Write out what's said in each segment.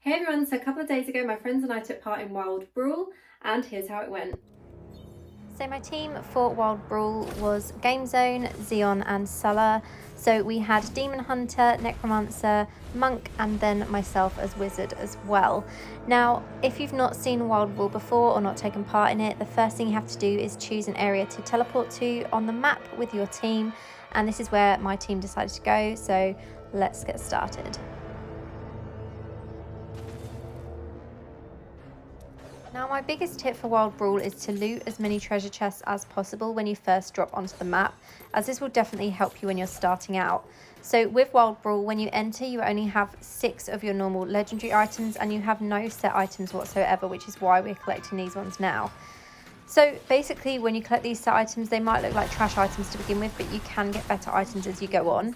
Hey everyone, so a couple of days ago my friends and I took part in Wild Brawl and here's how it went. So my team for Wild Brawl was Game Zone, Xeon and Sulla. So we had Demon Hunter, Necromancer, Monk and then myself as Wizard as well. Now, if you've not seen Wild Brawl before or not taken part in it, the first thing you have to do is choose an area to teleport to on the map with your team. And this is where my team decided to go, so let's get started. Now, my biggest tip for Wild Brawl is to loot as many treasure chests as possible when you first drop onto the map, as this will definitely help you when you're starting out. So with Wild Brawl, when you enter, you only have 6 of your normal legendary items and you have no set items whatsoever, which is why we're collecting these ones now. So basically, when you collect these set items, they might look like trash items to begin with, but you can get better items as you go on.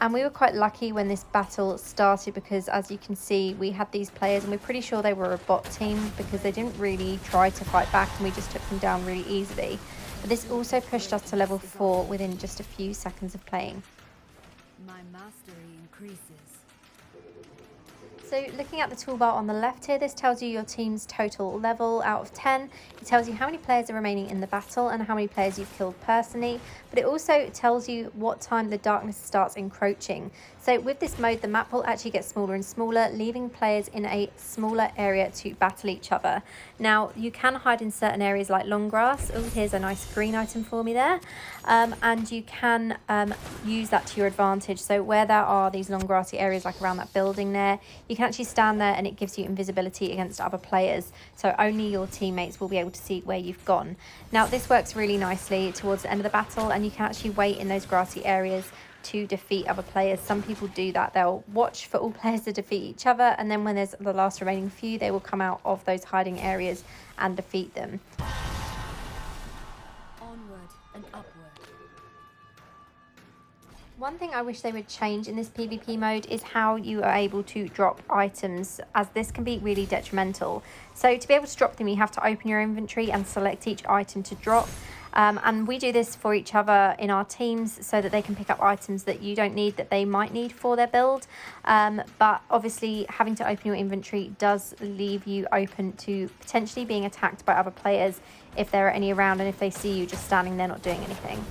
And we were quite lucky when this battle started because, as you can see, we had these players and we're pretty sure they were a bot team because they didn't really try to fight back and we just took them down really easily. But this also pushed us to level 4 within just a few seconds of playing. My mastery increases. So looking at the toolbar on the left here, this tells you your team's total level out of 10. It tells you how many players are remaining in the battle and how many players you've killed personally, but it also tells you what time the darkness starts encroaching. So with this mode, the map will actually get smaller and smaller, leaving players in a smaller area to battle each other. Now, you can hide in certain areas like long grass. Oh, here's a nice green item for me there. And you can use that to your advantage. So where there are these long grassy areas like around that building there, you can actually stand there and it gives you invisibility against other players. So only your teammates will be able to see where you've gone. Now, this works really nicely towards the end of the battle and you can actually wait in those grassy areas to defeat other players. Some people do that. They'll watch for all players to defeat each other, and then when there's the last remaining few, they will come out of those hiding areas and defeat them. Onward and upward. One thing I wish they would change in this PvP mode is how you are able to drop items, as this can be really detrimental. So to be able to drop them, you have to open your inventory and select each item to drop. And we do this for each other in our teams so that they can pick up items that you don't need that they might need for their build. But obviously having to open your inventory does leave you open to potentially being attacked by other players if there are any around and if they see you just standing there not doing anything.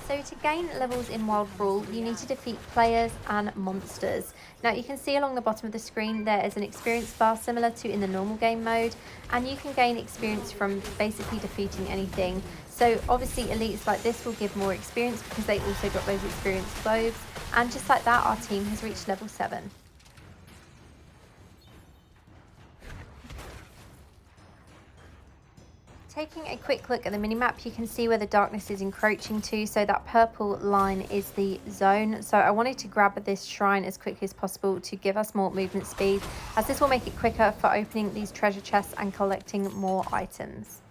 So to gain levels in Wild Brawl, you need to defeat players and monsters. Now you can see along the bottom of the screen there is an experience bar similar to in the normal game mode, and you can gain experience from basically defeating anything. So obviously elites like this will give more experience because they also got those experience globes, and just like that our team has reached level 7. Taking a quick look at the minimap, you can see where the darkness is encroaching to, so that purple line is the zone. So I wanted to grab this shrine as quickly as possible to give us more movement speed, as this will make it quicker for opening these treasure chests and collecting more items.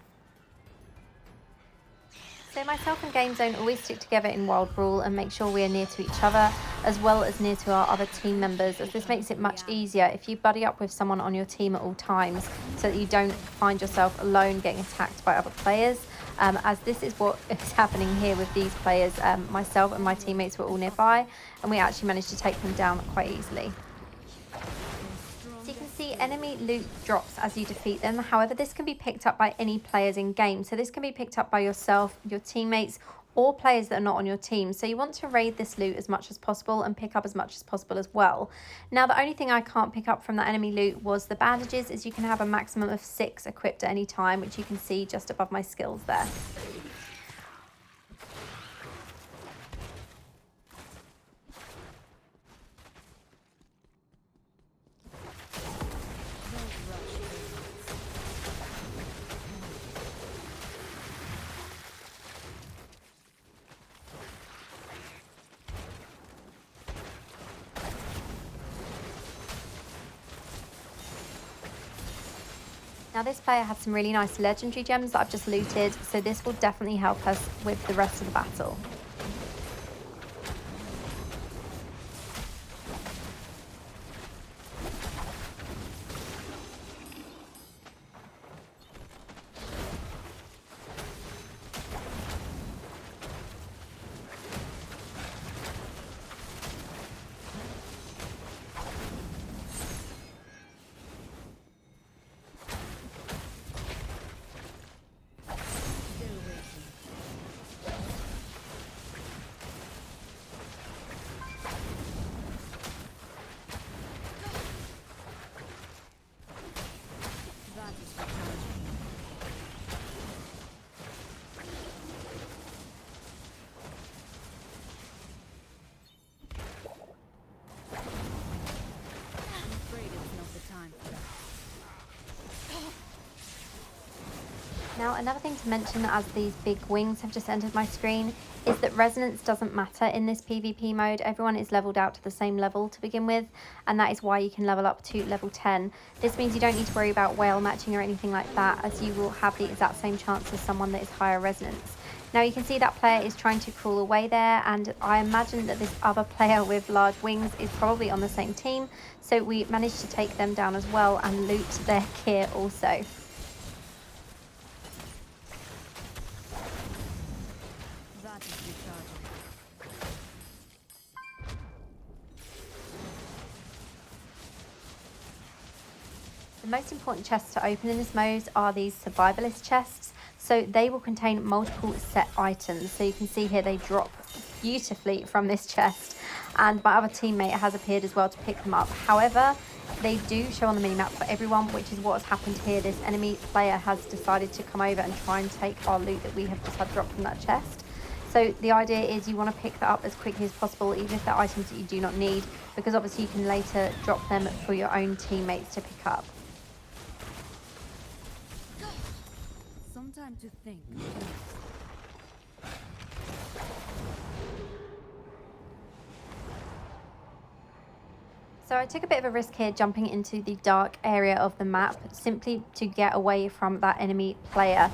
So myself and Game Zone always stick together in Wild Brawl and make sure we are near to each other as well as near to our other team members, as this makes it much easier if you buddy up with someone on your team at all times so that you don't find yourself alone getting attacked by other players, as this is what is happening here with these players. Myself and my teammates were all nearby and we actually managed to take them down quite easily. So you can see enemy loot drops as you defeat them. However, this can be picked up by any players in game. So this can be picked up by yourself, your teammates, or players that are not on your team. So you want to raid this loot as much as possible and pick up as much as possible as well. Now, the only thing I can't pick up from that enemy loot was the bandages, as you can have a maximum of 6 equipped at any time, which you can see just above my skills there. Now this player had some really nice legendary gems that I've just looted, so this will definitely help us with the rest of the battle. Now, another thing to mention as these big wings have just entered my screen is that resonance doesn't matter in this PvP mode. Everyone is leveled out to the same level to begin with, and that is why you can level up to level 10. This means you don't need to worry about whale matching or anything like that, as you will have the exact same chance as someone that is higher resonance. Now you can see that player is trying to crawl away there, and I imagine that this other player with large wings is probably on the same team, so we managed to take them down as well and loot their gear also. That is recharging. The most important chests to open in this mode are these survivalist chests. So they will contain multiple set items. So you can see here they drop beautifully from this chest, and my other teammate has appeared as well to pick them up. However, they do show on the minimap for everyone, which is what has happened here. This enemy player has decided to come over and try and take our loot that we have just had dropped from that chest. So the idea is you want to pick that up as quickly as possible, even if they're items that you do not need, because obviously you can later drop them for your own teammates to pick up. Some time to think. So I took a bit of a risk here jumping into the dark area of the map simply to get away from that enemy player,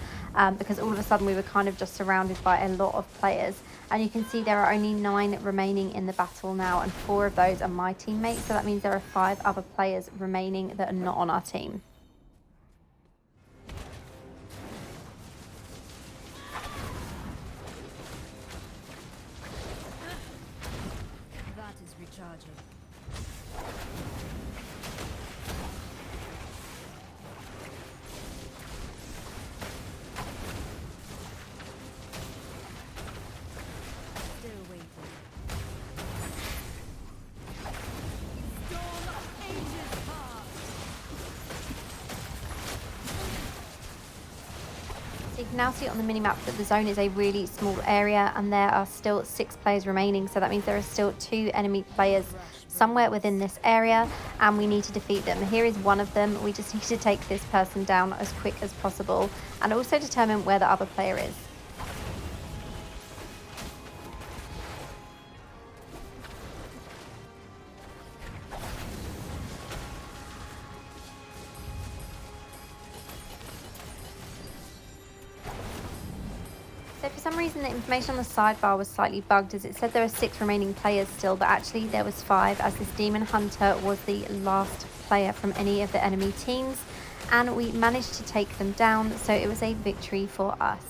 because all of a sudden we were kind of just surrounded by a lot of players. And you can see there are only 9 remaining in the battle now, and 4 of those are my teammates, so that means there are 5 other players remaining that are not on our team. That is recharging. Still waiting. Storm of ages past. So you can now see on the minimap that the zone is a really small area, and there are still 6 players remaining, so that means there are still 2 enemy players somewhere within this area, and we need to defeat them. Here is one of them. We just need to take this person down as quick as possible and also determine where the other player is. So for some reason the information on the sidebar was slightly bugged, as it said there are 6 remaining players still, but actually there was 5, as this demon hunter was the last player from any of the enemy teams, and we managed to take them down, so it was a victory for us.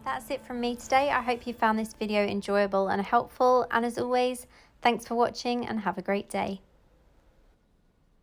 That's it from me today. I hope you found this video enjoyable and helpful, and as always, thanks for watching and have a great day.